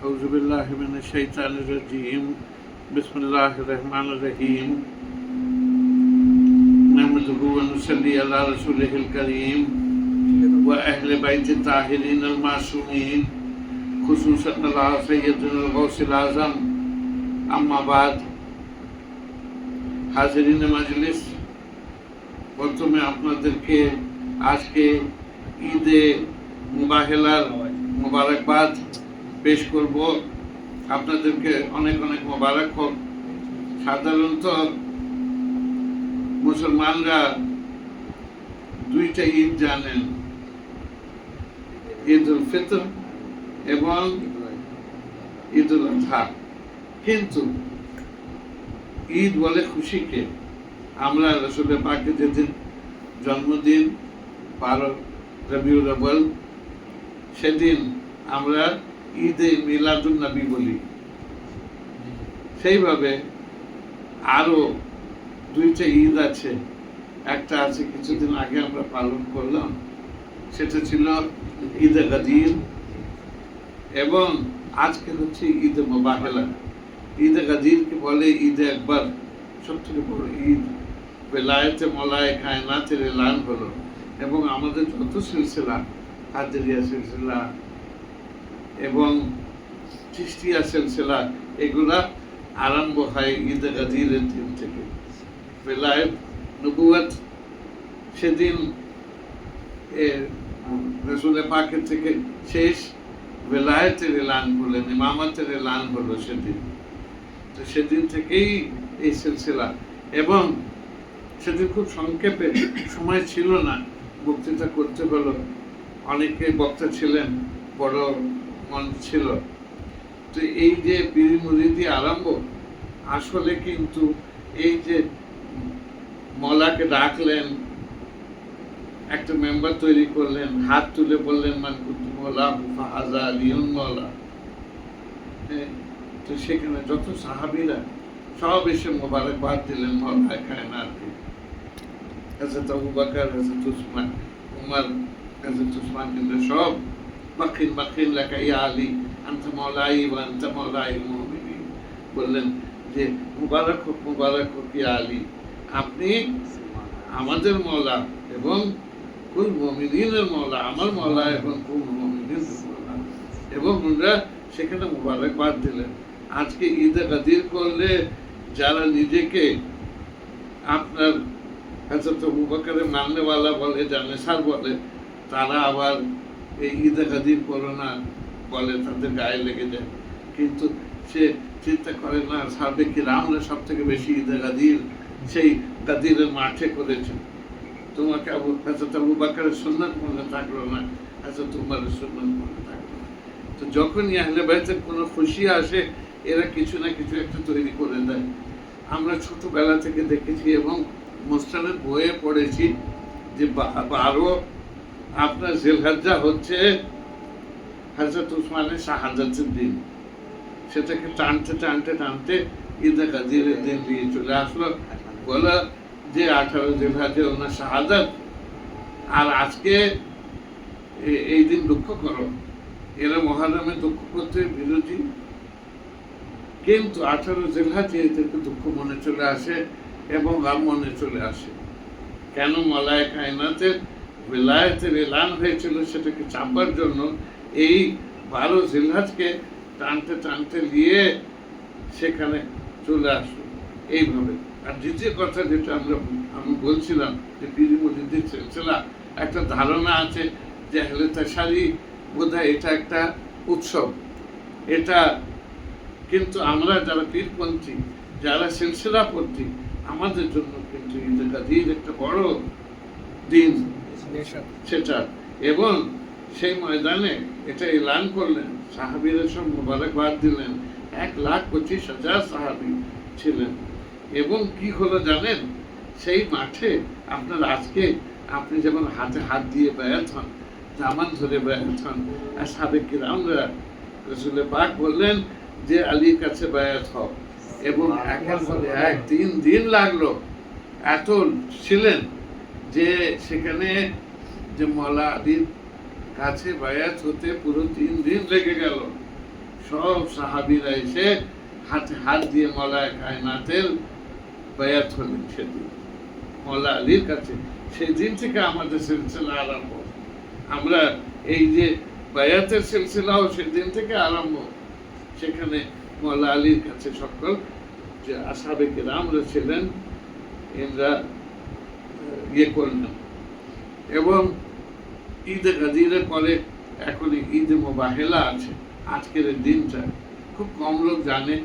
أعوذ بالله من الشيطان الرجيم بسم الله الرحمن الرحيم نحمده ونصلي على رسوله الكريم وأهل بيت الطاهرين المعصومين خصوصا على سيدنا الغوث الأعظم أما بعد হাজিরিন মাজলিস, প্রথমে আপনাদেরকে আজকে ঈদে মুবাহেলার মোবারকবাদ পেশ করব। আপনাদেরকে অনেক অনেক মোবারক হোক। সাধারণত মুসলমানরা দুইটা ঈদ জানেন, ঈদ উল ফিতর এবং ঈদ উল আযহা। কিন্তু ঈদ বলে খুশিকে। আমরা রাসূলের পাকের যেদিন জন্মদিন 12 রবিউল আউয়াল, সেদিন আমরা ঈদে মিলাদুন নবী বলি। সেইভাবে আরো দুইটা ঈদ আছে। একটা আছে কিছুদিন আগে আমরা পালন করলাম, সেটা ছিল ঈদে গাদির, এবং আজকে হচ্ছে ঈদে মুবাহেলা। ঈদে গাদিরকে বলে ঈদে আকবর, সবথেকে বড় ঈদ। বেলায়েতে মলায়ে কায়নাতের এলান হলো, এবং আমাদের যত সিলসিলা, কাদেরিয়া সিলসিলা এবং চিশতিয়া সিলসিলা, এগুলা আরম্ভ হয় ঈদে গাদিরের দিন থেকে। বেলায়েত নবুয়ত সেদিন রাসূলের পাকের থেকে শেষ বেলায়েতের এলান করলেন, ইমামতের এলান হলো সেদিন। তো সেদিন থেকেই এই সিলসিলা, এবং সেদিন খুব সংক্ষেপে, সময় ছিল না, বক্তৃতা করতে হলো। অনেকে বক্তা ছিলেন, বড় মন ছিল। তো এই যে পীর মুরিদি আরম্ভ, আসলে কিন্তু এই যে মওলাকে ডাকলেন, একটা মেম্বার তৈরি করলেন, হাত তুলে বললেন মান কুনতু মওলা ফাহাজা আলিয়ুন মওলা। তো সেখানে যত সাহাবীরা সব এসে মোবারকবাদ দিলেন মওলায়ে কায়নাতকে। হযরত আবু বকর, হযরত উসমান, উমর, হযরত উসমান কিন্তু সব মাখিন মাখিন লাকা ইয়া আলী আনতা মওলাই ওয়া আনতা মওলাইল মুমিনিন বললেন যে মুবারক হোক ইয়া আলী, আপনি আমাদের মওলা এবং কুল মুমিনিনের মওলা, আমার মওলা এবং কুল মুমিনিনের মওলা। এবং ওনারা সেখানে মুবারকবাদ দিলেন। আজকে ঈদে গাদির করলে যারা নিজেকে আপনার হযরত আবু বকরের মাননেওয়ালা বলে, জানেসার বলে, তারা আবার এই ঈদে গাদির করোনা বলে, তাদের গায়ে লেগে যায়। কিন্তু সে চিন্তা করে না, সাহাবে কিরামরা সব থেকে বেশি ঈদে গাদির সেই গাদিরের মাঠে করেছে। তোমাকে হযরত আবু বকরের সুন্নাত মনে থাকলো না, হযরত উমরের সুন্নাত মনে থাকলো না। তো যখনই আহলে বাইতের কোনো খুশি আসে, এরা কিছু না কিছু একটা তৈরি করে দেয়। আমরা ছোটবেলা থেকে দেখেছি এবং মুসতানের বইয়ে পড়েছি যে 12 আপনার জিলহজ্জা হচ্ছে হযরত উসমানের শাহাদাতের দিন। সেটাকে টানতে টানতে টানতে ঈদে গাদিরের দিন দিয়ে চলে আসলো। বলা যে 18 জিলহজ্জা ওনার শাহাদাত, আর আজকে এই দিন দুঃখ করো। এরা মুহররমে দুঃখ করতে বিরোধী, কিন্তু 18 জিলহজ্জা এদেরকে দুঃখ মনে চলে আসে এবং গাম মনে চলে আসে। কেন? মওলায়ে কায়নাতের বেলায়েতের এলান হয়েছিল, সেটাকে চাপবার জন্য এই 12 জিলহজ্জকে টানতে টানতে নিয়ে সেখানে চলে আসলো এইভাবে। আর দ্বিতীয় কথা যেটা আমি বলছিলাম যে পীর মুরিদির সিলসিলা, একটা ধারণা আছে যে আহলে তাশারি বোধহয় এটা একটা উৎসব। এটা কিন্তু আমরা যারা পীরপন্থী, যারা সিলসিলাপন্থী, আমাদের জন্য কিন্তু ঈদে গাদির একটা বড় দিন সেটা। এবং সেই ময়দানে এটা এলান করলেন, সাহাবীরা সব মোবারকবাদ দিলেন। 1,25,000 সাহাবী ছিলেন। এবং কি হলো জানেন? সেই মাঠে আপনার আজকে আপনি যেমন হাতে হাত দিয়ে বায়াত হন, জামান ধরে বায়াত হন, আর সাবেক কিরামরা রাসূলের পাক বললেন যে আলীর কাছে বায়াত হও, এবং একের পরে এক 3 দিন লাগলো। এত ছিলেন যে সেখানে যে মওলা আলীর কাছে বায়াত হতে পুরো 3 দিন লেগে গেল। সব সাহাবীরা এসে হাতে হাত দিয়ে মওলায়ে কায়নাতের বায়াত হলেন সেদিন মওলা আলীর কাছে। সেই দিন থেকে আমাদের সিলসিলা আরম্ভ। আমরা এই যে বায়াতের সিলসিলাও সেদিন থেকে আরম্ভ। সেখানে মওলা আলীর কাছে সকল যে আসহাবে কিরামরা ছিলেন এরা ইয়ে করলেন। এবং ঈদে গাদিরের পরে এখন ঈদে মোবাহেলা আছে। আজকের এই দিনটা খুব কম লোক জানে।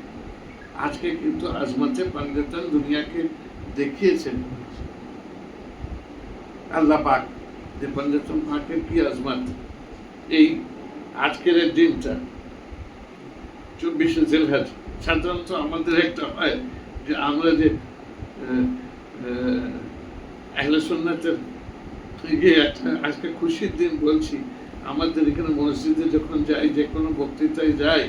আজকে কিন্তু আজমতে পাঞ্জাতন দুনিয়াকে দেখিয়েছেন আল্লাহ পাক, যে পাঞ্জাতন পাকের কি আজমত। এই আজকের এই দিনটা 24শে জিলহজ। সাধারণত আমাদের একটা হয় যে আমরা যে আহলে সুন্নাতের একটা আজকে খুশির দিন বলছি। আমাদের এখানে মসজিদে যখন যাই, যে কোনো বক্তৃতায় যাই,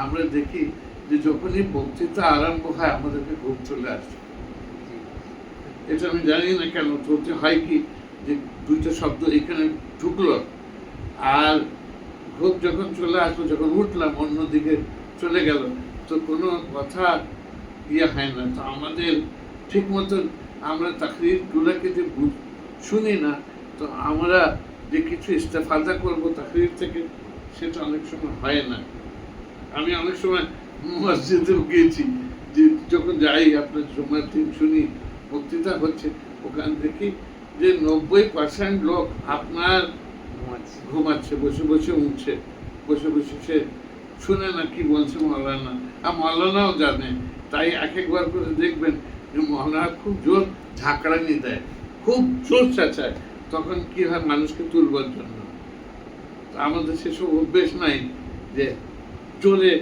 আমরা দেখি যে যখনই বক্তৃতা আরম্ভ হয় আমাদেরকে ঘুম চলে আসে। এটা আমি জানি না কেন চলতে হয় কি, যে দুইটা শব্দ এখানে ঢুকলো আর ঘুম যখন চলে আসলো, যখন উঠলাম অন্যদিকে চলে গেল, তো কোনো কথা ইয়ে হয় না। তো আমাদের ঠিক মতন আমরা তাকরীরগুলোকে যে শুনি না, তো আমরা যে কিছু ইস্তেফাদা করবো তাকরীর থেকে, সেটা অনেক সময় হয় না। আমি অনেক সময় মসজিদেও গিয়েছি, যে যখন যাই আপনার জুমার দিন শুনি বক্তৃতা হচ্ছে, ওখানে দেখি যে 90% লোক আপনার ঘুমাচ্ছে, বসে বসে উঠছে, বসে বসে সে শুনে না কি বলছে মৌলানা। আর মৌলানাও জানে, তাই এক একবার করে দেখবেন যে মৌলানা খুব জোর ঝাঁকড়ানি দেয়, খুব জোর চেঁচায়, তখন কি হয় মানুষকে তুলবার জন্য। আমাদের সেসব অভ্যেস নাই যে জোরে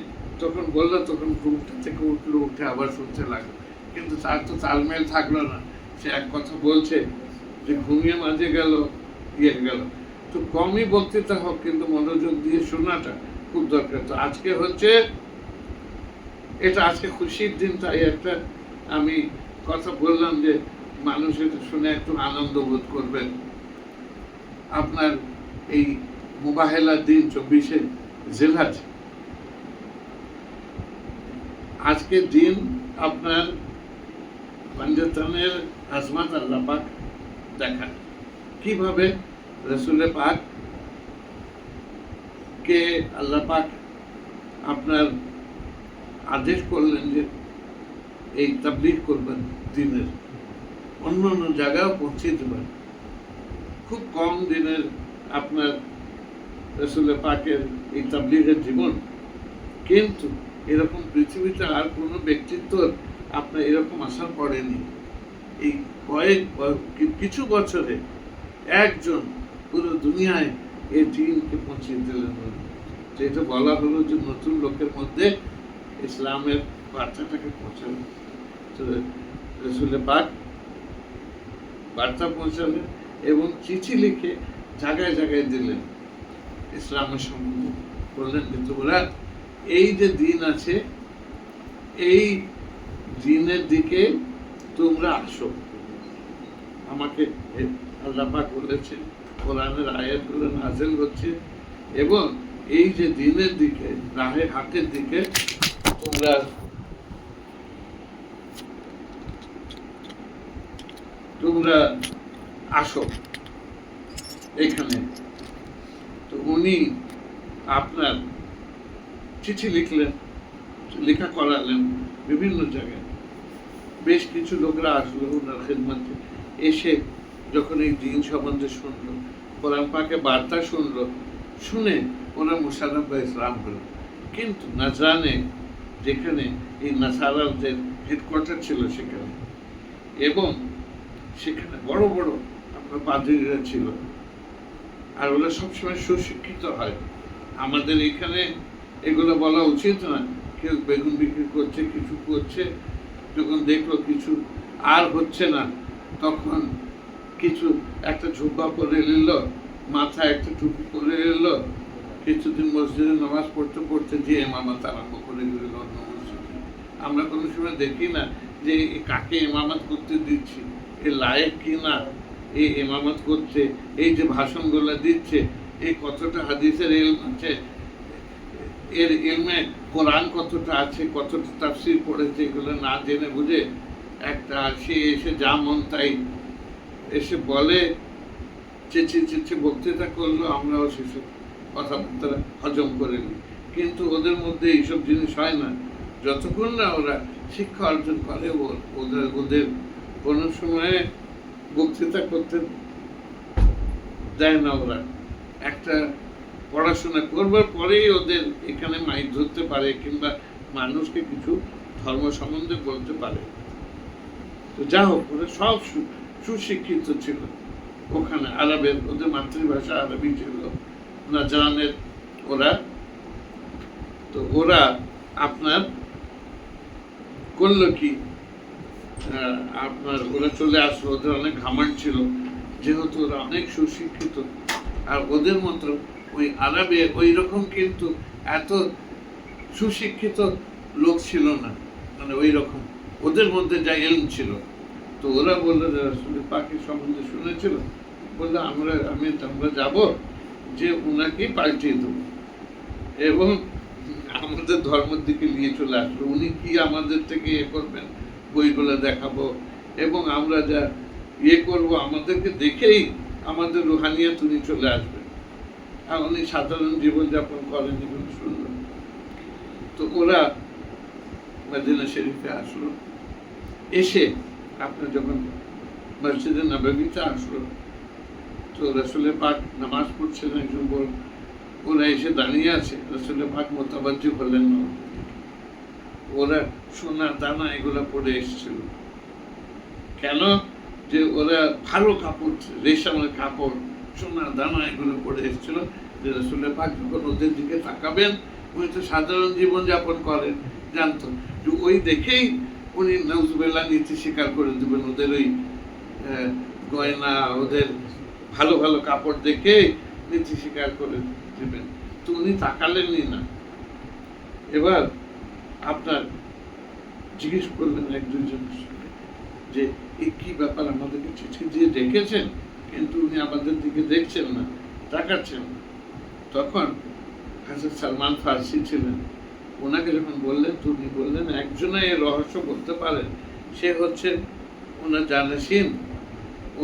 তখন বললো তখন ঘুমটা থেকে উঠলো, উঠে আবার শুনতে লাগলো। কিন্তু তার তো তালমেল থাকলো না, সে এক কথা বলছে যে ঘুমিয়ে মাঝে গেল ইয়ে গেল। তো কমই বক্তৃতা হোক, কিন্তু মনোযোগ দিয়ে শোনাটা খুব দরকার। তো আজকে হচ্ছে এটা, আজকে খুশির দিন, তাই একটা আমি কথা বললাম যে মানুষ এটা শুনে একটু আনন্দ বোধ করবেন। আপনার এই মুবাহেলার দিন 24শে জিলহজ, আজকের দিন আপনার পাঞ্জাতনের আজমত আল্লাহ পাক দেখান। কিভাবে রাসূল পাক কে আল্লাহ পাক আপনার আদেশ করলেন যে এই তাবলীগ করবেন, দিনের অন্য অন্য জায়গায় পৌঁছে দেবেন। খুব কম দিনের আপনার রাসূল পাকের এই তাবলীগের জীবন, কিন্তু এরকম পৃথিবীতে আর কোনো ব্যক্তিত্বর আপনার এরকম আশা পড়েনি। এই কিছু বছরে একজন পুরো দুনিয়ায় এই দিনকে পৌঁছে দিলেন। যেটা বলা হলো যে নতুন লোকের মধ্যে ইসলামের বার্তাটাকে পৌঁছালেন। তো রাসূল পাক বার্তা পৌঁছালেন এবং চিঠি লিখে জায়গায় জায়গায় দিলেন ইসলামের সম্বন্ধে। বললেন যে তোমরা এই যে দিন আছে, এই দিনের দিকে তোমরা আসো। আমাকে আল্লাহ পাক বলেছেন, কোরআনের আয়াতগুলো নাযিল হচ্ছে, এবং এই যে দিনের দিকে, রাহে হাকের দিকে তোমরা আসো এখানে। তো উনি আপনার চিঠি লিখলেন, লেখা করালেন বিভিন্ন জায়গায়। বেশ কিছু লোকরা আসলো ওনার খেদমতে, এসে যখন এই দিন সম্বন্ধে শুনলো, কোরআন পাকে বার্তা শুনলো, শুনে ওরা মুশাররফ বা ইসলাম হলো। কিন্তু নাজরানে, যেখানে এই নাসারাদের হেডকোয়ার্টার ছিল সেখানে, এবং সেখানে বড় বড় আপনার পাদ্রীরা ছিল, আর ওরা সবসময় সুশিক্ষিত হয়। আমাদের এখানে এগুলো বলা উচিত না। কেউ বেগুন বিক্রি করছে, কিছু করছে, যখন দেখলো কিছু আর হচ্ছে না, তখন কিছু একটা ঝুব্বা পরে নিল, মাথায় একটা টুপি পরে নিল, কিছুদিন মসজিদে নামাজ পড়তে পড়তে যে ইমামত আরম্ভ করে দিল অন্য মসজিদে। আমরা কোনো সময় দেখি না যে কাকে ইমামত করতে দিচ্ছি, এ লায়েক কি না এই ইমামত করছে, এই যে ভাষণগুলো দিচ্ছে, এই কতটা হাদিসের ইলম আছে, এর ইলমে কোরআন কতটা আছে, কতটা তাফসীর পড়েছে, এগুলো না জেনে বুঝে একটা সে এসে যা মন তাই এসে বলে, চেঁচিয়ে বক্তৃতা করলো, আমরাও সেসব কথাবার্তা হজম করে নিই। কিন্তু ওদের মধ্যে এইসব জিনিস হয় না যতক্ষণ না ওরা শিক্ষা অর্জন করে। ওদের কোনো সময়ে বক্তৃতা করতে দেয় না। ওরা একটা পড়াশোনা করবার পরেই ওদের এখানে মাইক ধরতে পারে কিংবা মানুষকে কিছু ধর্ম সম্বন্ধে বলতে পারে। তো যা হোক, ওরা সব সুশিক্ষিত ছিল ওখানে। আরবের, ওদের মাতৃভাষা আরবি ছিল, নাজরানের ওরা। তো ওরা আপনার করলো কি, আপনার ওরা চলে আসলো। ওদের অনেক ঘামাট ছিল, যেহেতু ওরা অনেক সুশিক্ষিত। আর ওদের মতো ওই আরবে ওই রকম কিন্তু এত সুশিক্ষিত লোক ছিল না, মানে ওই রকম ওদের মধ্যে যা ইলম ছিল। তো ওরা বললো যে রাসূল পাকের সম্বন্ধে শুনেছিল, বললো আমরা যাব, যে উনাকে পাল্টিয়ে দেবো এবং আমাদের ধর্মের দিকে নিয়ে চলে আসলো। উনি কি আমাদের থেকে করবেন, বইগুলো দেখাবো এবং আমরা যা করবো, আমাদেরকে দেখেই আমাদের রুহানিয়াত উনি চলে আসবেন। আর উনি সাধারণ জীবনযাপন করেন, এগুলো শুনল। তো ওরা মদিনা শরীফে আসলো। এসে আপনার যখন মসজিদে নববীতে আসলো, তো রাসূল পাক নামাজ পড়ছেন, একজন বল ওরা এসে দাঁড়িয়ে আছে। রাসূল পাক মুতাওয়াজ্জি হলেন না। ওরা সোনা দানা এগুলো পরে এসেছিল। কেন? যে ওরা ভালো কাপড়, রেশমের কাপড়, সোনা দানা এগুলো পরে এসেছিল। যে রাসূল পাক যখন ওদের দিকে তাকাবেন, উনি তো সাধারণ জীবনযাপন করেন, জানতো যে ওই দেখেই উনি নাউজুবিল্লাহ নীতি স্বীকার করে দেবেন। ওদের ওই গয়না, ওদের ভালো ভালো কাপড় দেখে নীতি স্বীকার করে দেবেন। তো উনি তাকালেনই না। এবার আপনার জিজ্ঞেস করলেন এক দুজনের সঙ্গে যে এই কি ব্যাপার, আমাদেরকে চিঠি দিয়ে ডেকেছেন কিন্তু উনি আমাদের দিকে দেখছেন না, তাকাচ্ছেন না। তখন হযরত সালমান ফারসি ছিলেন, ওনাকে যখন বললেন, তো উনি বললেন একজনে এই রহস্য বলতে পারেন, সে হচ্ছে ওনার জানেশিন,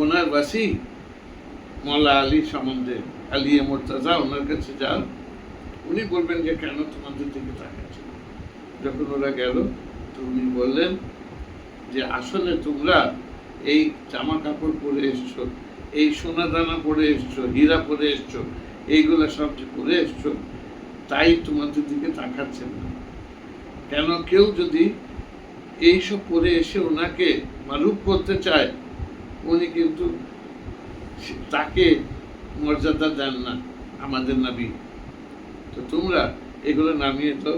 ওনার বাসি মওলা আলী সম্বন্ধে, আলিয়ে মুর্তজা, ওনার কাছে যান, উনি বলবেন যে কেন তোমাদের দিকে তাকাচ্ছেন। যখন ওরা গেল, তো উনি বললেন যে আসলে তোমরা এই জামা কাপড় পরে এসছো, এই সোনা দানা পরে এসছো, হীরা পরে এসছো, এইগুলা সব যে পরে এসছো, তাই তোমাদের দিকে তাকাচ্ছেন না। কেন? কেউ যদি এইসব পরে এসে ওনাকে মারুফ করতে চায়, উনি কিন্তু তাকে মর্যাদা দেন না, আমাদের নবী। তো তোমরা এগুলো নামিয়ে তো,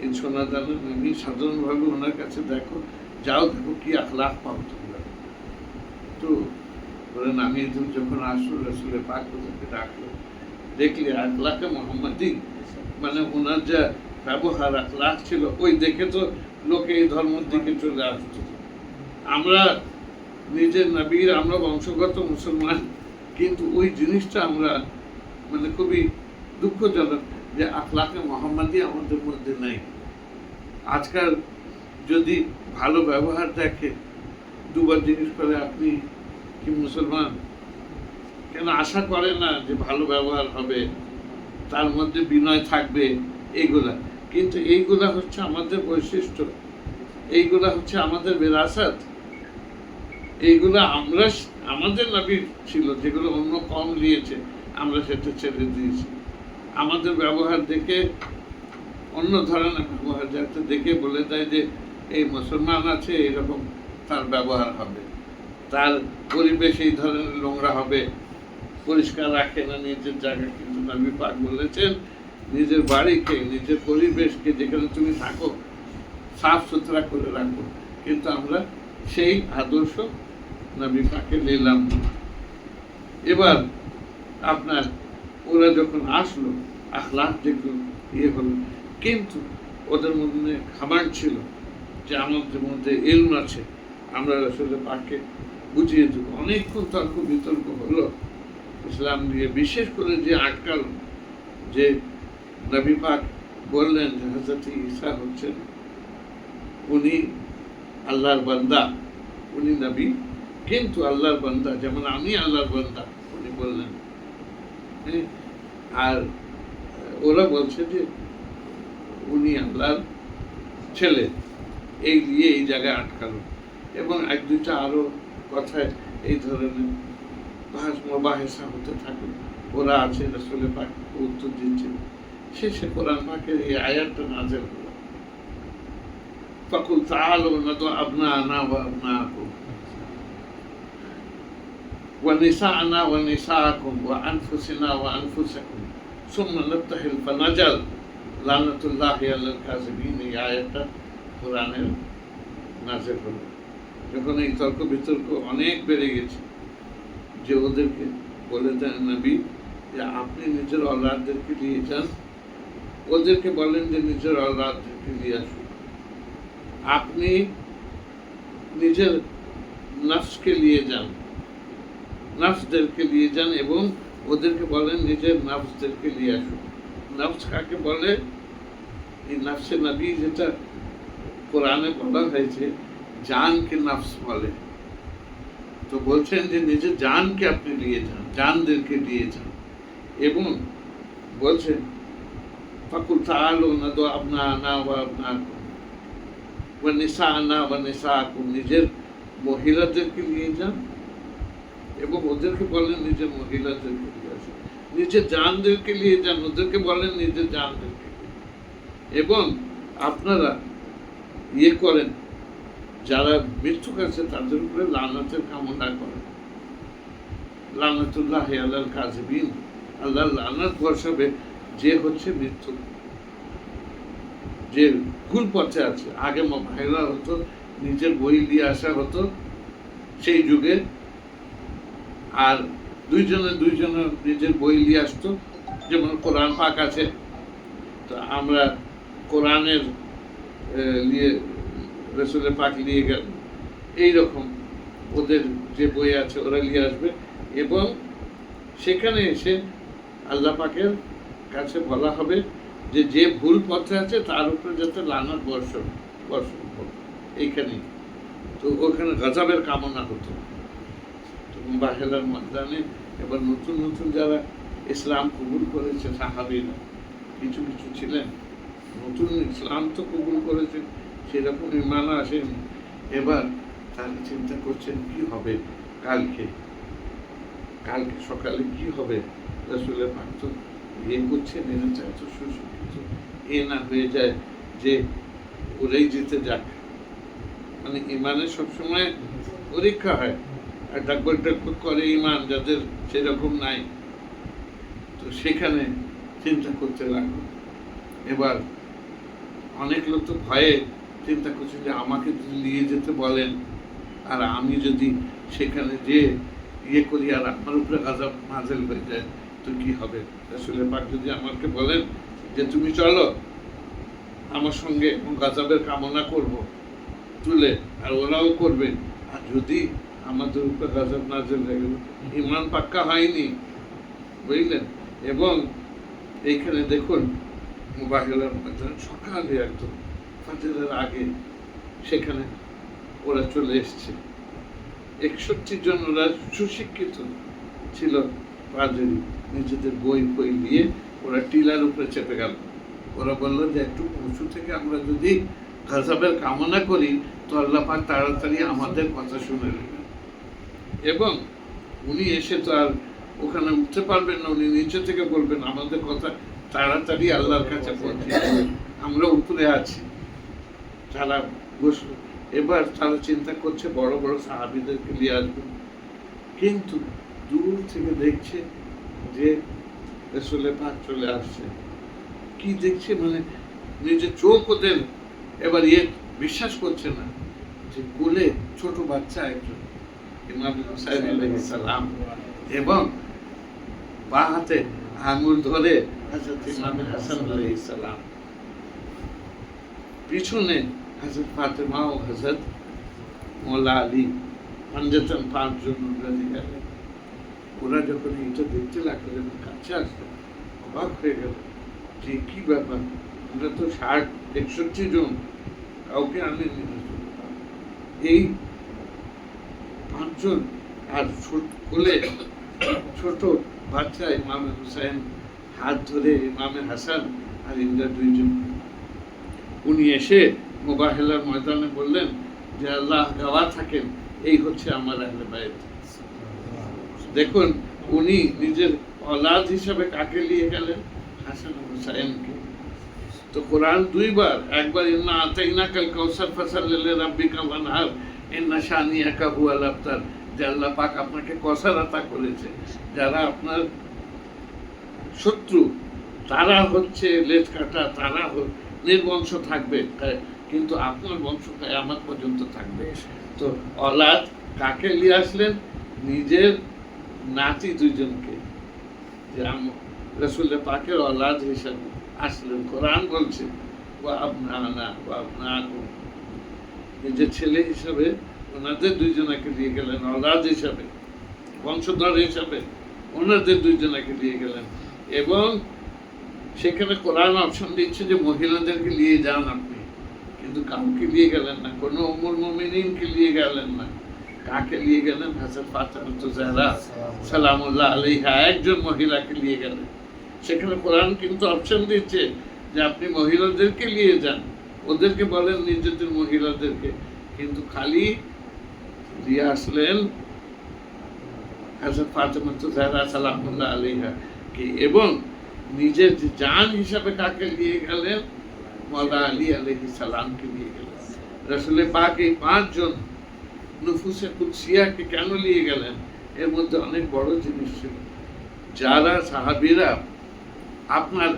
এই সোনা দানা নামিয়ে সাধারণভাবে ওনার কাছে দেখো, যাও দেখো কি আখলাক পাও তোমরা। তো ওরা নামিয়ে দিল। যখন আসলো, রাসূল পাক ওদেরকে ডাকলো, দেখলে আখলাকে মুহাম্মাদি, মানে ওনার যা ব্যবহার আখলাক ছিল, ওই দেখে তো লোকে এই ধর্মের দিকে চলে আসতো। আমরা নিজের নবীর, আমরা বংশগত মুসলমান, কিন্তু ওই জিনিসটা আমরা মানে খুবই দুঃখজনক যে আখলাকে মুহাম্মাদি আমাদের মধ্যে নাই। আজকাল যদি ভালো ব্যবহার দেখে, দুবার জিজ্ঞেস করে আপনি কি মুসলমান, কেন আশা করে না যে ভালো ব্যবহার হবে, তার মধ্যে বিনয় থাকবে, এইগুলা। কিন্তু এইগুলা হচ্ছে আমাদের বৈশিষ্ট্য, এইগুলা হচ্ছে আমাদের বিরাসত, এইগুলা আমরা, আমাদের নবী ছিল, যেগুলো অন্য কম নিয়েছে আমরা সেটা ছেড়ে দিয়েছি। আমাদের ব্যবহার দেখে, অন্য ধরনের ব্যবহার যাতে দেখে বলে দেয় যে এই মুসলমান আছে, এরকম তার ব্যবহার হবে, তার পরিবেশ এই ধরনের নোংরা হবে, পরিষ্কার রাখে না নিজের জায়গা। কিন্তু নবী পাক বলেছেন নিজের বাড়িকে, নিজের পরিবেশকে, যেখানে তুমি থাকো, সাফ সুতরা করে রাখো। কিন্তু আমরা সেই আদর্শ নবী পাকে নিলাম। এবার আপনার ওরা যখন আসলো, আখলাক যেগুলো হলো, কিন্তু ওদের মধ্যে খাবার ছিল যে আমাদের মধ্যে ইলম আছে, আমরা রাসূল পাককে বুঝিয়ে দেব। অনেকক্ষণ তর্ক বিতর্ক হলো ইসলাম নিয়ে, বিশেষ করে যে আটকাল যে নবী পাক বললেন যে হযরত ঈসা হচ্ছেন উনি আল্লাহর বান্দা, উনি নবী কিন্তু আল্লাহর বান্দা, যেমন আমি আল্লাহর বান্দা উনি বললেন। আর ওরা বলছে যে উনি আল্লাহর ছেলে, এই নিয়ে এই জায়গায় আটকালো। এবং এক দুইটা আরো কথায় এই ধরনের বাহেসা হতে থাকে। ওরা আছে রাসূলের পাক উত্তর দিচ্ছে। শেষে কোরআন পাকের এই আয়াতটা নাযিল হলো, ফাকুল তাআলু নাদু আবনানা ওয়া আবনাকুম ওয়া নিসাআনা ওয়া নিসাআকুম ওয়া আনফুসানা ওয়া আনফুসাকুম সুম্মা নাবতাহিল ফানাজাল লানাতুল্লাহি আলাল কাযিবিন। এই আয়াতটা কোরআনের নাযিল হলো যখন এই তর্ক বিতর্ক অনেক বেড়ে গেছে, যে ওদেরকে বলে দেন নবী যে আপনি নিজের অলাদদেরকে নিয়ে যান, ওদেরকে বলেন যে নিজের অলাদদেরকে নিয়ে আসুন। আপনি নিজের নফসকে নিয়ে যান, নফসদেরকে নিয়ে যান এবং ওদেরকে বলেন নিজের নফসদেরকে নিয়ে আসুন। নফস কাকে বলে? এই নফসে নবী যেটা কোরআনে বলা হয়েছে, জানকে নফস বলে। তো বলছেন যে নিজের জানকে আপনি নিয়ে যান, জানদেরকে নিয়ে যান। এবং বলছেন ফাকুল তাআলু নাদু আবনানা ওয়া আবনাকুম ওয়া নিসাআনা ওয়া নিসাআকুম, নিজের মহিলাদেরকে নিয়ে যান এবং ওদেরকে বলেন নিজের মহিলাদেরকে নিয়ে আসুন। নিজের জানদেরকে নিয়ে যান, ওদেরকে বলেন নিজের জানদেরকে। এবং আপনারা ইয়ে করেন, যারা মৃত্যু কাছে তাদের উপরে লানতের কামনা করেন। লানাতুল্লাহি আলাল কাযিবিন, আল্লাহ লানত বর্ষাবে যে হচ্ছে মৃত্যু, যে ভুল পথে আছে। আগে মহিলা হতো, নিজের বই নিয়ে আসা হতো সেই যুগে, আর দুইজনে নিজের বই নিয়ে আসতো। যেমন কোরআন পাক আছে, তো আমরা কোরআনের নিয়ে রাসূলের পাক নিয়ে গেল, এইরকম ওদের যে বই আছে ওরা নিয়ে আসবে। এবং সেখানে এসে আল্লাহ পাকের কাছে বলা হবে যে যে ভুল পথে আছে তার উপরে যাতে লানত বর্ষণ এইখানেই। তো ওখানে গজবের কামনা হতো। বাহেলার ময়দানে এবার নতুন নতুন যারা ইসলাম কবুল করেছে সাহাবীরা, কিছু কিছু ছিলেন নতুন ইসলাম তো কবুল করেছেন, সেরকম ঈমান আসেন। এবার তারা চিন্তা করছেন কি হবে কালকে সকালে কি হবে। রাসূলের পাক তো ইয়ে করছেন, এরা এত সুশিক্ষিত, এ না হয়ে যায় যে ওরাই জিতে যাক। মানে ঈমানের সবসময় পরীক্ষা হয়, আর ডাকবাক করে ঈমান যাদের সেরকম নাই। তো সেখানে চিন্তা করতে লাগলো। এবার অনেক লোক তো ভয়ে চিন্তা করছে যে আমাকে যদি নিয়ে যেতে বলেন আর আমি যদি সেখানে যে ইয়ে করি আর আমার উপরে গজব নাযিল হয়ে যায় তো কি হবে। রাসূলের পাক যদি আমাকে বলেন যে তুমি চলো আমার সঙ্গে, গজবের কামনা করব তুলে, আর ওরাও করবে, আর যদি আমাদের উপরে গজব নাযিল হয়ে গেল, ঈমান পাক্কা হয়নি, বুঝলেন। এবং এইখানে দেখুন মুবাহিলার ময়দান সকালে একদম ফজরের আগে সেখানে ওরা চলে এসছে। 61 জন ওরা সুশিক্ষিত ছিল পাদ্রী, নিজেদের বই দিয়ে ওরা টিলার উপরে চেপে গেল। ওরা বললো যে একটু উঁচু থেকে আমরা যদি গজবের কামনা করি তো আল্লাহ পাক তাড়াতাড়ি আমাদের কথা শুনে নেবেন। এবং উনি এসে তো আর ওখানে উঠতে পারবেন না, উনি নিচে থেকে বলবেন আমাদের কথা তাড়াতাড়ি আল্লাহর কাছে পৌঁছে, আমরা উপরে আছি। তারা বসলো। এবার তারা চিন্তা করছে বড় বড় সাহাবীদেরকে নিয়ে আসবে, কিন্তু দূর থেকে দেখছে যে রাসূলের পাক চলে আসছে। কি দেখছে, মানে নিজের চোখ ওদের এবার বিশ্বাস করছে না যে কোলে ছোট বাচ্চা একজন, ইমাম হুসাইন আলাইহিস সালাম, এবং বা হাতে আঙুল ধরে হযরত ইমাম হাসান আলাইহিস সালাম, পিছনে হযরত ফাতেমা ও হযরত মওলা আলী, পাঁচজন গেলেন। ওরা যখন এটা দেখতে লাগলো, যখন কাছে আসলো অবাক হয়ে গেল যে কি ব্যাপার, আমরা তো 60-61 জন, কাউকে আনেনি। এই 5 জন আর কোলে ছোট বাচ্চা ইমামে হুসাইন হাত ধরে ইমামে হাসান আর ইন্দ্রা 2 জন। উনি এসে মুবাহেলার ময়দানে বললেন যে আল্লাহ গাওয়া থাকেন, এই হচ্ছে আমার আহলে বাইত। দেখুন উনি নিজের औलाद হিসাবে কাকে নিয়ে গেলেন? হাসান হুসাইনকে। তো কোরআন 2 বার, একবার ইন্না আতাইনাকাল কাউসার ফাসাল্লি লিরাব্বিকা ওয়ানহার ইন্না শানিয়াকা হুয়াল আবতার, যে আল্লাহ পাক আপনাকে কওসার আতা করেছে, যারা আপনার শত্রু তারা হচ্ছে লেজ কাটা, তারা নির্বংশ থাকবে, কিন্তু আপনার বংশ কিয়ামত পর্যন্ত থাকবে। তো औलाद কাকে নিয়ে আসলেন? নিজের নাতি 2 জনকে, যে রাসূল পাকের औलाद হিসেবে আসলেন। কোরআন বলছে ওয়া আবনানা ওয়া আবনাকুম, নিজের ছেলে হিসেবে ওনাদের 2 জনকে দিয়ে গেলেন, औलाद হিসেবে, বংশধর হিসেবে ওনাদের 2 জনকে দিয়ে গেলেন। এবং সেখানে কোরআন অপশন দিচ্ছে যে মহিলাদেরকে নিয়ে যান আপনি, কিন্তু কাউকে নিয়ে গেলেন না, কোনো উম্মুল মুমিনিনকে নিয়ে গেলেন না। কাকে নিয়ে গেলেন? হযরত ফাতেমা জাহরা সালামুল্লাহ আলাইহা, একজন মহিলাকে নিয়ে গেলেন। সেখানে কোরআন কিন্তু অপশন দিচ্ছে যে আপনি মহিলাদেরকে নিয়ে যান, ওদেরকে বলেন নিজেদের মহিলাদেরকে, কিন্তু খালি দিয়ে আসলেন হযরত ফাতেমা জাহরা সালামুল্লাহ আলাইহা কে। এবং নিজের জান হিসাবে কাকে নিয়ে গেলেন? মাওলা আলী আলাইহিস সালামকে নিয়ে গেলেন। রাসূল পাক এই 5 জন নুফুসে কুদসিয়াকে কেন নিয়ে গেলেন? এর মধ্যে অনেক বড় জিনিস ছিল। যারা সাহাবীরা আপনার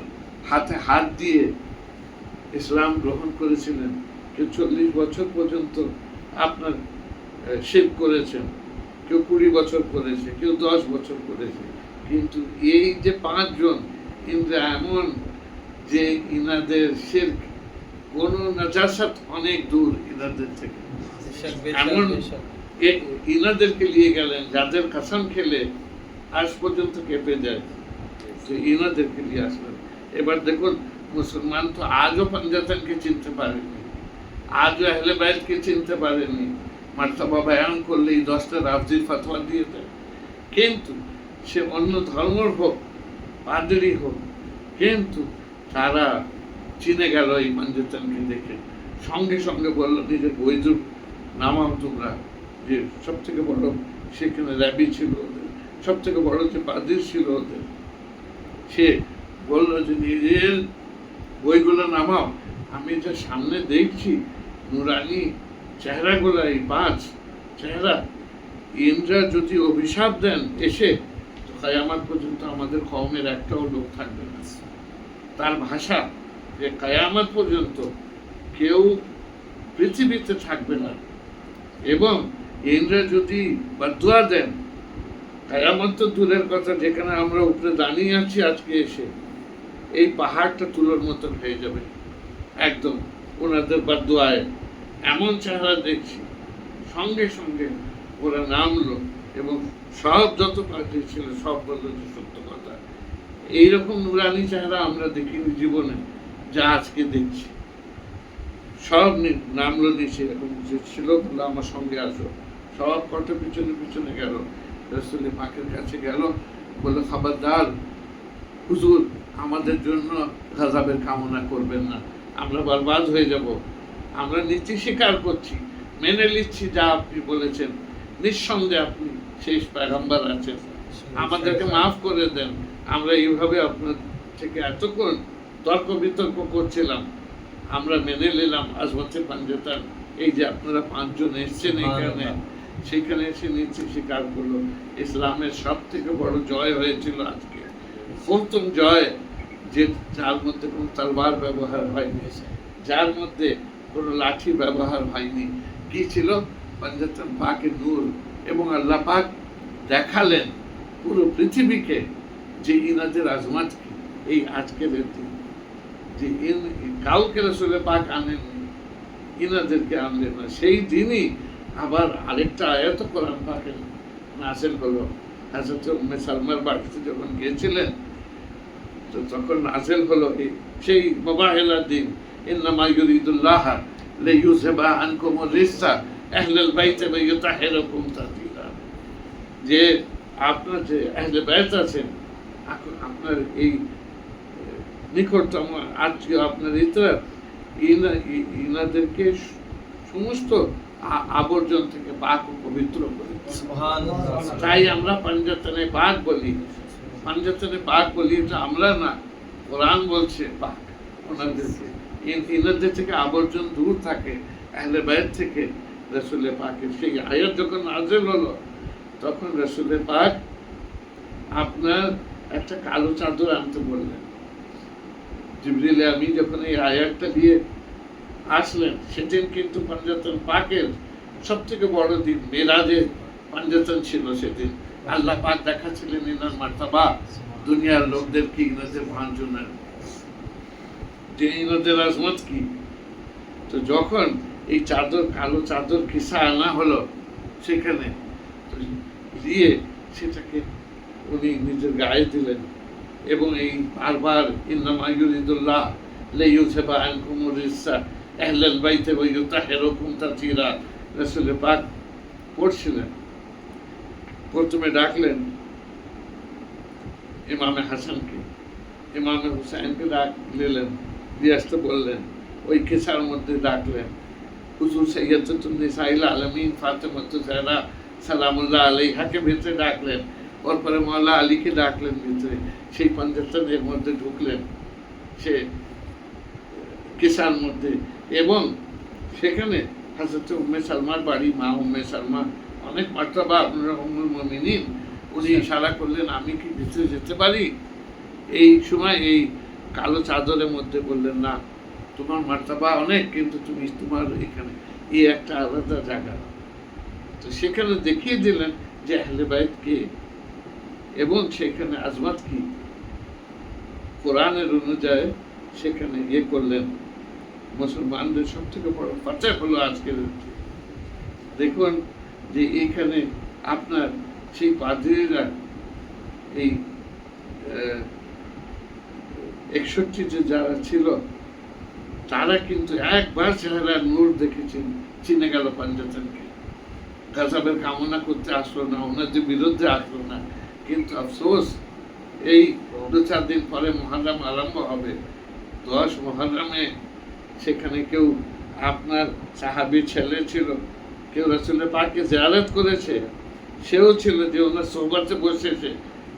হাতে হাত দিয়ে ইসলাম গ্রহণ করেছিলেন, কেউ 40 বছর পর্যন্ত আপনার শিরক করেছেন, কেউ 20 বছর করেছে, কেউ 10 বছর করেছে, কিন্তু এই যে 5 জন ইন্দ্রা এমন যে ইনাদের শিরক কোন নাজাসাত অনেক দূর ইনাদের থেকে, এমন ইনাদেরকে নিয়ে গেলেন যাদের কসম খেলে আজ পর্যন্ত কেঁপে যায়, তো ইনাদেরকে নিয়ে আসলেন। এবার দেখুন মুসলমান তো আজও পাঞ্জাতনকে চিনতে পারেনি, আজও আহলে বাইতকে চিনতে পারেনি। মার্তাবা বয়ান করলে এই 10টা রাফজির ফতোয়া দিয়ে দেয়, কিন্তু সে অন্য ধর্মের হোক, পাদ্রী হোক, কিন্তু তারা চিনে গেল এই পাঞ্জাতনকে দেখে। সঙ্গে সঙ্গে বললো নিজের বৈদ্যুর নামাও তোমরা, যে সব থেকে বড় সেখানে র্যাবি ছিল ওদের, সব থেকে বড় যে পাদ্রী ছিল ওদের, সে বললো যে নিজের বইগুলো নামাও। আমি যা সামনে দেখছি নুরানি চেহারাগুলো, এই 5 চেহারা, ইন্দ্রা যদি অভিশাপ দেন এসে, তো কিয়ামত পর্যন্ত আমাদের কওমের একটাও লোক থাকবে না। তার ভাষা যে কিয়ামত পর্যন্ত কেউ পৃথিবীতে থাকবে না। এবং ইন্দ্রা যদি বদুয়া দেন, কিয়ামত তো দূরের কথা, যেখানে আমরা উপরে দাঁড়িয়ে আছি আজকে এসে, এই পাহাড়টা তুলোর মতন হয়ে যাবে একদম ওনাদের বদুয়ায়। এমন চেহারা দেখছি, সঙ্গে সঙ্গে ওরা নামলো এবং সব যত পার্টি ছিল সব বললো যে সত্য কথা। এইরকম নুরানি চেহারা আমরা দেখিনি জীবনে, যা আজকে দেখছি। সব নামলো নিচে, এরকম ছিল, বললো আমার সঙ্গে আসো। সব কত পিছনে পিছনে গেল, রাসূল পাকের কাছে গেল, বললো খবরদার হুজুর, আমাদের জন্য গজবের কামনা করবেন না, আমরা বরবাদ হয়ে যাব। আমরা নীতি স্বীকার করছি, মেনে নিচ্ছি যা আপনি বলেছেন, নিঃসন্দেহে আপনি শেষ পয়গম্বর আছেন, আমাদেরকে মাফ করে দেন। আমরা এইভাবে আপনার থেকে এতক্ষণ তর্ক বিতর্ক করছিলাম, আমরা মেনে নিলাম আজমতে পাঞ্জাতন, এই যে আপনারা 5 জন এসছেন এখানে, সেখানে এসে নীতি স্বীকার করলো। ইসলামের সব থেকে বড় জয় হয়েছিল আজকে, প্রথম জয়, যে যার মধ্যে কোনো তলবার ব্যবহার হয়নি, যার মধ্যে কোনো লাঠি ব্যবহার হয়নি। কি ছিল? পাঞ্জাতন পাকের নূর। এবং আল্লাহ পাক দেখালেন পুরো পৃথিবীকে যে ইনাদের আজমাত কি। এই আজকের দিন যে কাউকে রাসূল পাক আনেননি, ইনাদেরকে আনলেন না, সেই দিনই আবার আরেকটা আয়াত কোরআন পাকে নাযিল হলো। হযরত উম্মে সালমার বাড়িতে যখন গিয়েছিলেন, তো তখন নাযিল হলো সেই মুবাহিলার দিন, ইন্নামা ইউরিদুল্লাহ লিইউযহিবা আনকুমুর রিজসা আহলাল বাইতি ওয়া ইউতাহহিরাকুম তাতহীরা, যে আপনার যে আহলে বাইত আছেন, আপনার এই নিকটতম আত্মীয়, আপনার ইতর, ইনাদেরকে সমস্ত আবর্জন থেকে পাক ও পবিত্র করে। তাই আমরা পাঞ্জাতনে পাক বলি। পাঞ্জাতনে পাক বলি এটা আমরা না, কোরআন বলছে পাক ওনাদেরকে। ইনাদের থেকে আবর্জন দূর থাকে, আহলে বাইত থেকে। রাসূলে পাকের সেই আয়াত যখন নাযিল হলো, তখন রাসূলে পাক আপনার একটা কালো চাদর আনতে বললেন। জিবরিল আমিন যখন এই আয়াতটা দিয়ে আসলেন, সেদিন কিন্তু পাঞ্জাতন পাকের সব থেকে বড় দিন, মেরাজের পাঞ্জাতন ছিল সেদিন। আল্লাহ পাক দেখাচ্ছিলেন ইনার মার্তাবা দুনিয়ার লোকদেরকে, ইনাদের ভাঞ্জনের, যে ইনাদের আজমত কি। তো যখন এই চাদর, কালো চাদর কিসা আনা হলো সেখানে, দিয়ে সেটাকে উনি নিজের গায়ে দিলেন এবং এই বারবার ইন্নামা ইউরিদুল্লাহ লিইউযহিবা আনকুমুর রিজসা আহলাল বাইতি ওয়া ইউতাহহিরাকুম তাতহীরা রাসূলে পাক পড়ছিলেন। প্রথমে ডাকলেন ইমামে হাসানকে, ইমামে হুসাইনকে ডাক নিলেন, দিয়ে আসতে বললেন। ওই কিসার মধ্যে ডাকলেন হুজুর সাইয়্যিদাতুন নিসাইল আলামিন ফাতেমাতুজ জাহরা সালামুল্লাহ আলাইহাকে ভিতরে ডাকলেন। তারপরে মওলা আলীকে ডাকলেন ভিতরে। সেই পাঞ্জাতনের মধ্যে ঢুকলেন সে কিসার মধ্যে, এবং সেখানে হযরত উম্মে সালমার বাড়ি, মা উম্মে সালমা, অনেক মার্তাবা আপনারা উম্মুল মুমিনিন। উনি ইশারা করলেন আমি কি ভিতরে যেতে পারি? এই সময় এই কালো চাদরের মধ্যে বললেন না, তোমার মার্তাবা অনেক, কিন্তু তুমি তোমার এখানে এই একটা আলাদা জায়গা। তো সেখানে দেখিয়ে দিলেন যে আহলে বাইত কে এবং সেখানে আজমত কি। কোরআনের অনুযায়ী সেখানে ইয়ে করলেন। মুসলমানদের সব থেকে বড় ফাতেহ হলো আজকের। দেখুন যে এইখানে আপনার সেই পাদ্রীরা এই 61 যে যারা ছিল, তারা কিন্তু একবার চেহারার নূর দেখেছেন, চিনে গেল পাঞ্জাতনকে। গাজাবের কামনা করতে আসলো না, ওনাদের বিরুদ্ধে আসলো না। কিন্তু আফসোস, এই 2-4 দিন পরে মুহররম আরম্ভ হবে। 10 মুহররমে সেখানে কেউ আপনার সাহাবীর ছেলে ছিল, কেউ রাসূলে পাককে জিয়ারত করেছে, সেও ছিল যে ওনার সোহবতে বসেছে,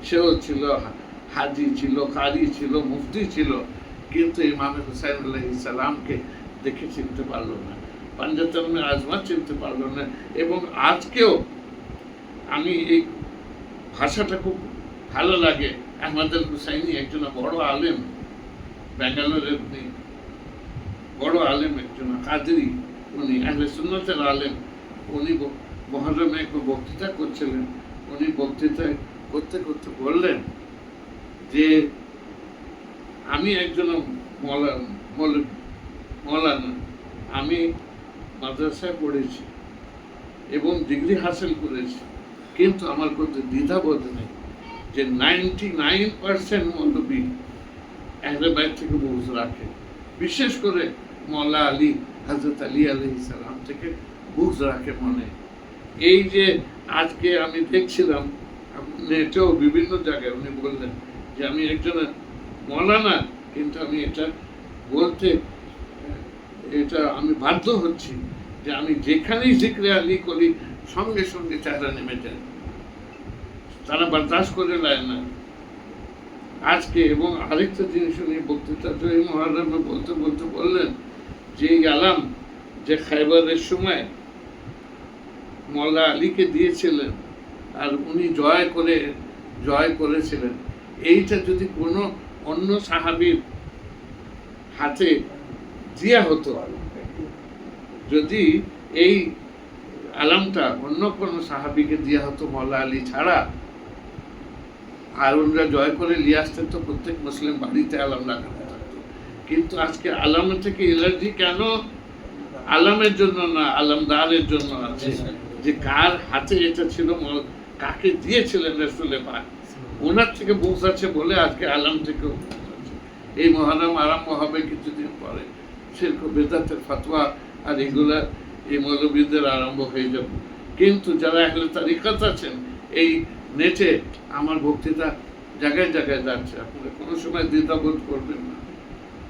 সেও ছিল হাজি, ছিল কারি, ছিল মুফতি ছিল, কিন্তু ইমাম হুসাইন আলাইহিস সালামকে দেখে চিনতে পারলো না, পাঞ্জাতনের আজমত চিনতে পারলো না। এবং আজকেও আমি এই ভাষাটা খুব ভালো লাগে। আহমদ আল হুসাইনি একজন বড় আলেম, ব্যাঙ্গালোরের উনি বড় আলেম, একজন কাদরি, উনি আহলে সুন্নতের আলেম। উনি মুহররমে এক বক্তৃতা করছিলেন। উনি বক্তৃতা করতে করতে বললেন যে আমি একজন মৌলানা, আমি মাদ্রাসায় পড়েছি এবং ডিগ্রি হাসিল করেছি, কিন্তু আমার কোনো দ্বিধাবোধ নেই যে 99% মৌলবী আহলে বাইত থেকে বুঝ রাখে, বিশেষ করে মওলা আলী, হযরত আলী আলাইহিস সালাম থেকে বুঝ রাখে মনে। এই যে আজকে আমি দেখছিলাম নেটেও বিভিন্ন জায়গায় উনি বললেন যে আমি একজন মওলানা, কিন্তু আমি এটা বলতে আমি বাধ্য হচ্ছি যে আমি যেখানেই জিক্রে আলী করি সঙ্গে সঙ্গে চেহারা নেমে যায়, তারা বরদাস্ত করে নেয় না আজকে। এবং আরেকটা জিনিস উনি বক্তৃতা মুহররমে বলতে বলতে বললেন যে এই আলাম যে খায়বারের সময় মওলা আলীকে দিয়েছিলেন আর উনি জয় করেছিলেন, এইটা যদি কোনো অন্য সাহাবীর হাতে দেয়া হতো, যদি এই আলামটা অন্য কোনো সাহাবীকে দেয়া হতো মওলা আলী ছাড়া, আর ওনারা জয় করে নিয়ে আসতেন, তো প্রত্যেক মুসলিম বাড়িতে আলাম লাগানো থাকতো। কিন্তু আজকে আলামের থেকে এলার্জি কেন? আলামের জন্য না, আলামদারের জন্য আছে, যে কার হাতে এটা ছিল, কাকে দিয়েছিলেন রাসূলে পাক, ওনার থেকে বুঝ আছে বলে আজকে আলাম থেকে এই মহরম আরম্ভ হবে কিছুদিন পরে, শিরক বেদাতের ফতোয়া আর এগুলা এই মৌলবীদের আরম্ভ হয়ে যাবে। কিন্তু যারা আহলে তারিকাত আছেন, এই নেটে আমার বক্তৃতা জায়গায় জায়গায় যাচ্ছে, আপনারা কোনো সময় দ্বিধাবোধ করবেন না।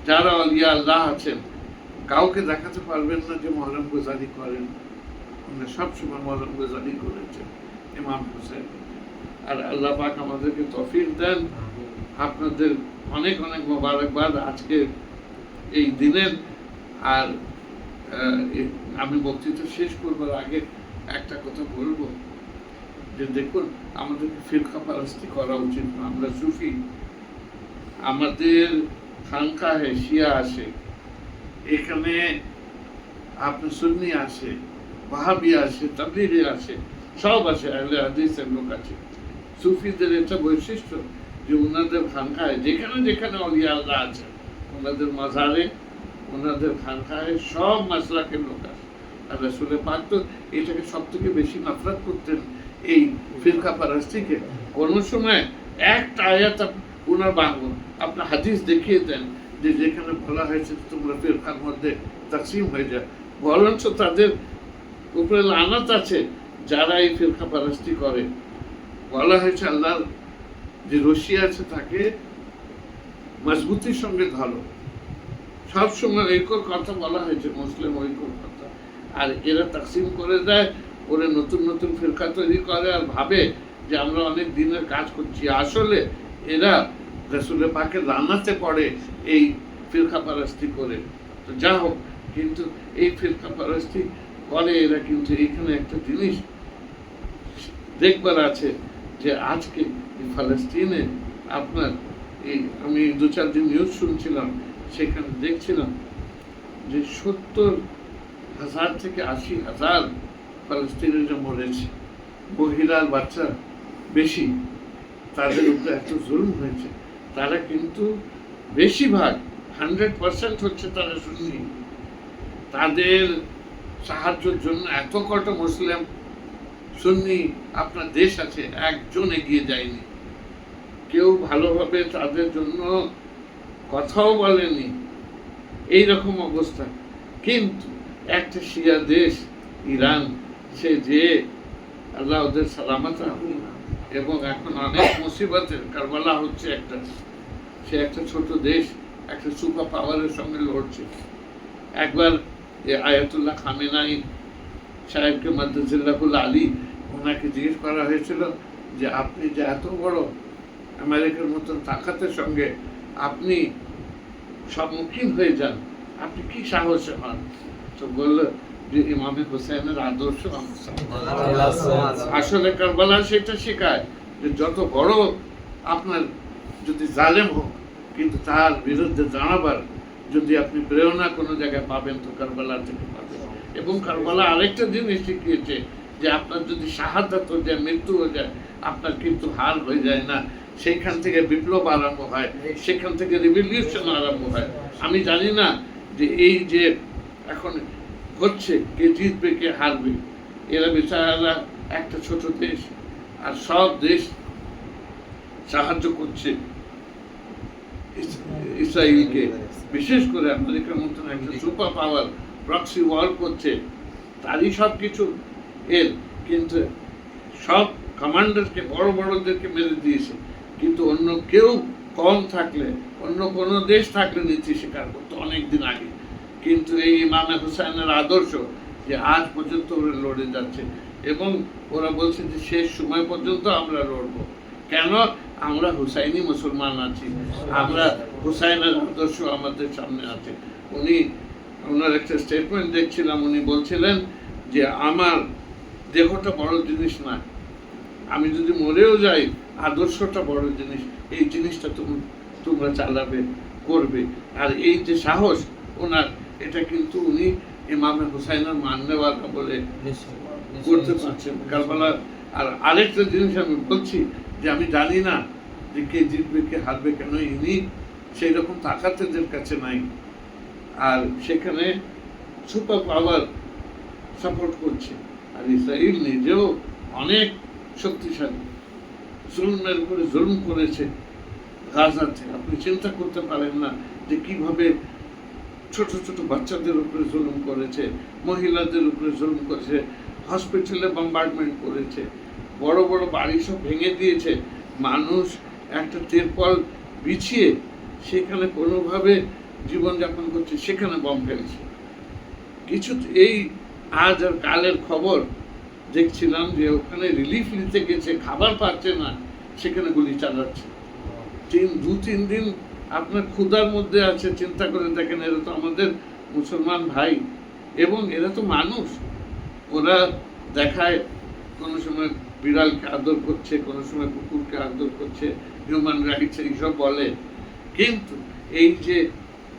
যারা আলিয়া আল্লাহ আছেন, কাউকে দেখাতে পারবেন না যে মহরম গুজারি করেন, উনি সবসময় মহরম গুজারি করেছেন ইমাম হোসেন। আর আল্লাহ পাক আমাদেরকে তৌফিক দেন। আপনাদের অনেক অনেক মোবারকবাদ আজকে এই দিনের। আর আমি বক্তৃতা শেষ করবার আগে একটা কথা বলবো, যে দেখুন, আমাদেরকে ফিরকা পারস্তি করা উচিত না। আমরা সুফি, আমাদের খানকাহে শিয়া আসে, এখানে আপনার সুন্নি আসে, ওয়াহাবি আসে, তাবলিগি আসে, সব আসে, আহলে হাদিসের লোক আছে। সুফিদের এটা বৈশিষ্ট্য যে ওনাদের খানকায় যেখানে যেখানে আউলিয়া আল্লাহ আছে, ওনাদের মাজারে, ওনাদের খানকায় সব মাসলাকের লোক আছে। আর রাসূল পাক তো এটাকে সব থেকে বেশি নফরত করতেন, এই ফিরকা পারস্তিকে। কোনো সময় একটা আয়াত ওনার বাংলা আপনার হাদিস দেখিয়ে দেন যে যেখানে বলা হয়েছে তোমরা ফিরকার মধ্যে তাকসিম হয়ে যায়, বরঞ্চ তাদের উপরে লানাত আছে যারা এই ফিরকা পারস্তি করে। বলা হয়েছে আল্লাহর যে রশি আছে তাকে মজবুতির সঙ্গে ধরো, সবসময় ঐক্যর কথা বলা হয়েছে, মুসলিম ঐক্যর কথা। আর এরা তাকসিম করে দেয়, ওরা নতুন নতুন ফিরকা তৈরি করে আর ভাবে যে আমরা অনেক দিনের কাজ করছি। আসলে এরা রাসূল পাকের লানাতে পড়ে এই ফিরকা পারস্তি করে। তো যা হোক, কিন্তু এই ফিরকা পারস্তি করে এরা, কিন্তু এখানে একটা জিনিস দেখবার আছে যে আজকে ফলস্তিনে আপনার এই আমি 2-4 দিন নিউজ শুনছিলাম, সেখানে দেখছিলাম যে 70,000 থেকে 80,000 ফলস্তিনিরা মরেছে, মহিলা আর বাচ্চা বেশি। তাদের উপরে এত জুলুম হয়েছে। তারা কিন্তু বেশিরভাগ 100% হচ্ছে তারা সুন্নি। তাদের সাহায্যের জন্য এত কটা মুসলিম সুন্নি আপনার দেশ আছে, একজন এগিয়ে যায়নি, কেউ ভালোভাবে তাদের জন্য কথাও বলেনি, এই রকম অবস্থা। কিন্তু একটা শিয়া দেশ ইরান, সে যে আল্লাহ ওদের সালামত রাখুন, এবং এখন অনেক মুসিবতের কারবালা হচ্ছে একটা, সে একটা ছোট দেশ একটা সুপার পাওয়ারের সঙ্গে লড়ছে। একবার আয়াতুল্লাহ খামেনাই সাহেবকে মাদ্দাজিল্লাহুল আলী, ওনাকে জিজ্ঞেস করা হয়েছিল যে আপনি যে এত বড় আমেরিকার মতন তাকাতের সঙ্গে আপনি সম্মুখীন হয়ে যান, আপনি কি সাহসে হন? তো বলল যে ইমামে হোসেনের আদর্শ আসলে কারবালা সেটা শেখায় যে যত বড় আপনার যদি জালেম হোক, কিন্তু তার বিরুদ্ধে জানাবার যদি আপনি প্রেরণা কোনো জায়গায় পাবেন তো কারবালা থেকে পাবেন। এবং কারবালা আরেকটা জিনিস শিখিয়েছে যে আপনার যদি শাহাদাত হয়ে যায়, মৃত্যু হয়ে যায়, আপনার কিন্তু হার হয়ে যায় না, সেইখান থেকে বিপ্লব আরম্ভ হয়, সেখান থেকে রিভলিউশন আরম্ভ হয়। আমি জানি না যে এই যে এখন হচ্ছে কে জিতবে কে হারবে, এরা বেচারা একটা ছোট দেশ, আর সব দেশ সাহায্য করছে ইসরায়েলকে, বিশেষ করে আমেরিকার মতন একটা সুপার পাওয়ার প্রক্সি ওয়ার করছে, তারই সব কিছু এর। কিন্তু সব কমান্ডারকে, বড় বড়দেরকে মেরে দিয়েছে, কিন্তু অন্য কেউ কম থাকলে, অন্য কোনো দেশ থাকলে নীতি স্বীকার করতো অনেকদিন আগে। কিন্তু এই ইমামে হুসাইনের আদর্শ যে আজ পর্যন্ত ওরা লড়ে যাচ্ছে, এবং ওরা বলছে যে শেষ সময় পর্যন্ত আমরা লড়বো। কেন? আমরা হুসাইনি মুসলমান আছি, আমরা হুসাইনের আদর্শ আমাদের সামনে আছে। উনি ওনার একটা স্টেটমেন্ট দেখছিলাম, উনি বলছিলেন যে আমার দেহটা বড় জিনিস না, আমি যদি মরেও যাই আদর্শটা বড় জিনিস, এই জিনিসটা তোমরা চালাবে, করবে। আর এই যে সাহস ওনার, এটা কিন্তু উনি ইমামে হুসাইনের মাননেওয়ালা বলে করতে পারছেন কারবালা। আর আরেকটা জিনিস আমি বলছি যে আমি জানি না যে কে জিতবে কে হারবে, কেন ইনি সেই রকম তাকাত এদের কাছে নাই, আর সেখানে সুপার পাওয়ার সাপোর্ট করছে। আর ইসরায়েল নিজেও অনেক শক্তিশালী, জুলমের উপরে জুলম করেছে, গাজাতে আপনি চিন্তা করতে পারেন না যে কিভাবে ছোট ছোট বাচ্চাদের উপরে জুলুম করেছে, মহিলাদের উপরে জুলুম করেছে, হসপিটালে বম্বার্ডমেন্ট করেছে, বড় বড় বাড়ি সব ভেঙে দিয়েছে। মানুষ একটা তিরপল বিছিয়ে সেখানে কোনোভাবে জীবনযাপন করছে, সেখানে বম ফেলছে। কিছু এই আজ আর কালের খবর দেখছিলাম যে ওখানে রিলিফ নিতে গেছে, খাবার পাচ্ছে না, সেখানে গুলি চালাচ্ছে। 2-3 দিন আপনার ক্ষুধার মধ্যে আছে। চিন্তা করে দেখেন, এরা তো আমাদের মুসলমান ভাই এবং এরা তো মানুষ। ওরা দেখায় কোনো সময় বিড়ালকে আদর করছে, কোনো সময় কুকুরকে আদর করছে, হিউম্যান রাইটস এইসব বলে, কিন্তু এই যে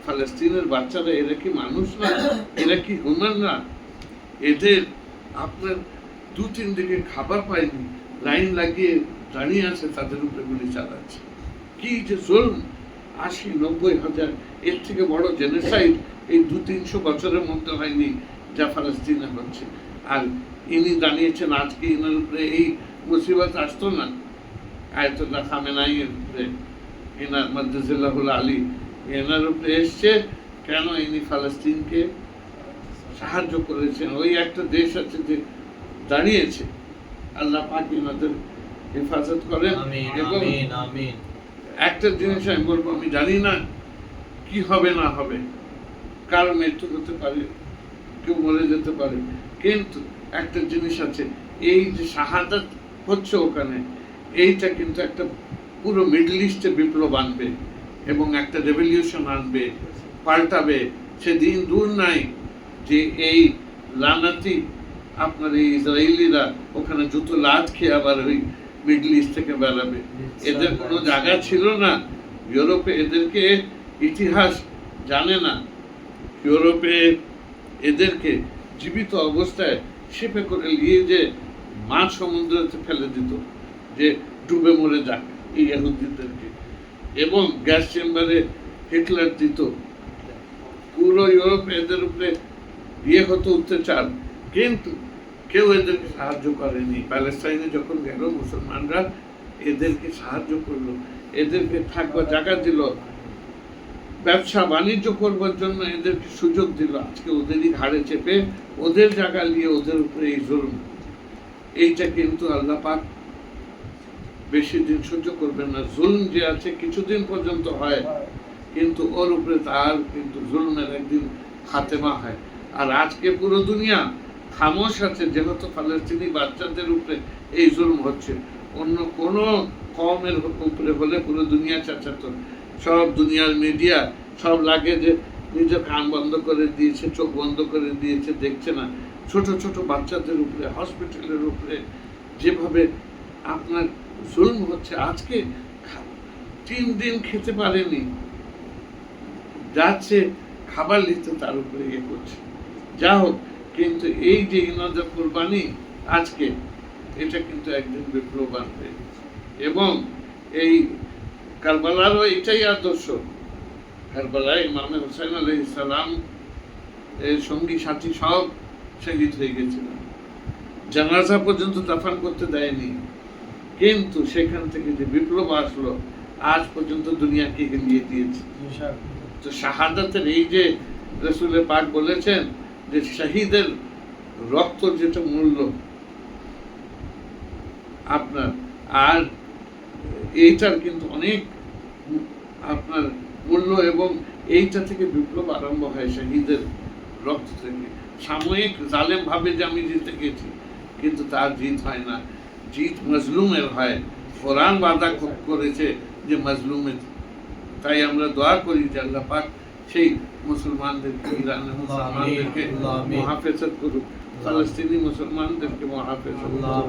ফালাস্তিনের বাচ্চারা, এরা কি মানুষ না? এরা কি হিউম্যান না? এদের আপনার 2-3 দিকে খাবার পায়নি, লাইন লাগিয়ে দাঁড়িয়ে আছে, তাদের উপরে গুলি চালাচ্ছে। কি যে জুলম! 80-90 হাজার, এর থেকে বড় জেনোসাইড এই 200-300 বছরের মধ্যে হয়নি যা ফালাস্তিনে হচ্ছে। আর ইনি দাঁড়িয়েছেন, আজকে ইনার উপরে এই মুসিবত আসতো না আয়াতুল্লাহ খামেনাই এর উপরে, এনার মাদ্দাজিল্লাহুল আলী, এনার উপরে এসছে কেন? ইনি ফালাস্তিনকে সাহায্য করেছেন। ওই একটা দেশ আছে যে দাঁড়িয়েছে। আল্লাহ পাক ইনাদের হেফাজত করেন। এবং একটা জিনিস আমি বলবো, আমি জানি না কি হবে না হবে, কার মৃত্যু হতে পারে, কেউ মরে যেতে পারে, কিন্তু একটা জিনিস আছে, এই যে শাহাদাত হচ্ছে ওখানে, এইটা কিন্তু একটা পুরো মিডল ইস্টে বিপ্লব আনবে এবং একটা রেভলিউশন আনবে, পাল্টাবে। সেদিন দূর নাই যে এই লানাতি আপনার এই ইসরায়েলিরা ওখানে জুতো লাত খেয়ে আবার ওই মিডল ইস্ট থেকে বেড়াবে। এদের কোনো জায়গা ছিল না ইউরোপে, এদেরকে ইতিহাস জানে না। ইউরোপে এদেরকে জীবিত অবস্থায় শিপে করে নিয়ে যে মাঝ সমুদ্রতে ফেলে দিত, যে ডুবে মরে যাক এই ইহুদিদেরকে, এবং গ্যাস চেম্বারে হিটলার দিত। পুরো ইউরোপে এদের উপরে হতো অত্যাচার, কিন্তু কেউ এদেরকে সাহায্য করেনি। প্যালেস্টাইনে যখন গেল মুসলমানরা এদেরকে সাহায্য করলো, এদেরকে থাকবার জায়গা দিল, ব্যবসা বাণিজ্য করবার জন্য এদেরকে সুযোগ দিল। আজকে ওদেরই ঘাড়ে চেপে ওদের জায়গা নিয়ে ওদের উপরে এই জুলুম, এইটা কিন্তু আল্লাহ পাক বেশি দিন সহ্য করবেন না। জুলুম যে আছে কিছুদিন পর্যন্ত হয়, কিন্তু ওর উপরে তার কিন্তু জুলুমের একদিন খাতেমা হয়। আর আজকে পুরো দুনিয়া খামোশ আছে, যেহেতু ফালাস্তিনি বাচ্চাদের উপরে এই জুলুম হচ্ছে। অন্য কোনো কওমের উপরে হলে পুরো দুনিয়া চেঁচাতো, সব দুনিয়ার মিডিয়া সব লাগে যে নিজের কান বন্ধ করে দিয়েছে, চোখ বন্ধ করে দিয়েছে, দেখছে না। ছোট ছোট বাচ্চাদের উপরে, হসপিটালের উপরে যেভাবে আপনার জুলুম হচ্ছে। আজকে 3 দিন খেতে পারেনি, যাচ্ছে খাবার নিতে, তার উপরে ইয়ে করছে। যা হোক, কিন্তু এই যে ইনাদের কোরবানি আজকে, এটা কিন্তু একদিন বিপ্লব আনবে। এবং এই কারবালারও এটাই আদর্শ। কারবালায় ইমামে হুসাইন আলাইহিস সালাম এর সঙ্গী সাথী সব শহীদ হয়ে গেছিল, জানাজা পর্যন্ত দাফন করতে দেয়নি। কিন্তু সেখান থেকে যে বিপ্লব আসলো, আজ পর্যন্ত দুনিয়াকে এগিয়ে দিয়েছে। তো শাহাদাতের এই যে রাসূল পাক বলেছেন যে শহীদের রক্ত যেটা মূল্য আপনার, আর এইটার কিন্তু অনেক আপনার মূল্য, এবং এইটা থেকে বিপ্লব আরম্ভ হয় শহীদের রক্ত থেকে। সাময়িক জালেম ভাবে যে আমি জিতে গেছি, কিন্তু তার জিত হয় না, জিত মজলুমের হয়। কোরআন ওয়াদা করেছে যে মজলুমের। তাই আমরা দোয়া করি যে আল্লাহ পাক সেই মুসলমানদেরকে, ইরানের মুসলমানদেরকে মুহাফেজত করুক, ফালাস্তিনি মুসলমানদেরকে মুহাফেজত করুক।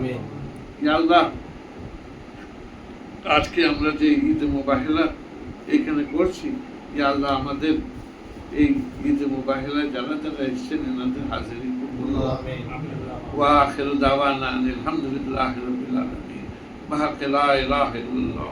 ইয়া আল্লাহ, আজকে আমরা যে ঈদ মুবাহিলা এখানে করছি, ইয়া আল্লাহ আমাদের এই ঈদ মুবাহিলা যারা যারা এসেছেন এনাদের হাজিরি কবুল করুন। ওয়া আখিরু দাওয়ানা আলহামদুলিল্লাহি রাব্বিল আলামিন। মা লা ইলাহা ইল্লাল্লাহ।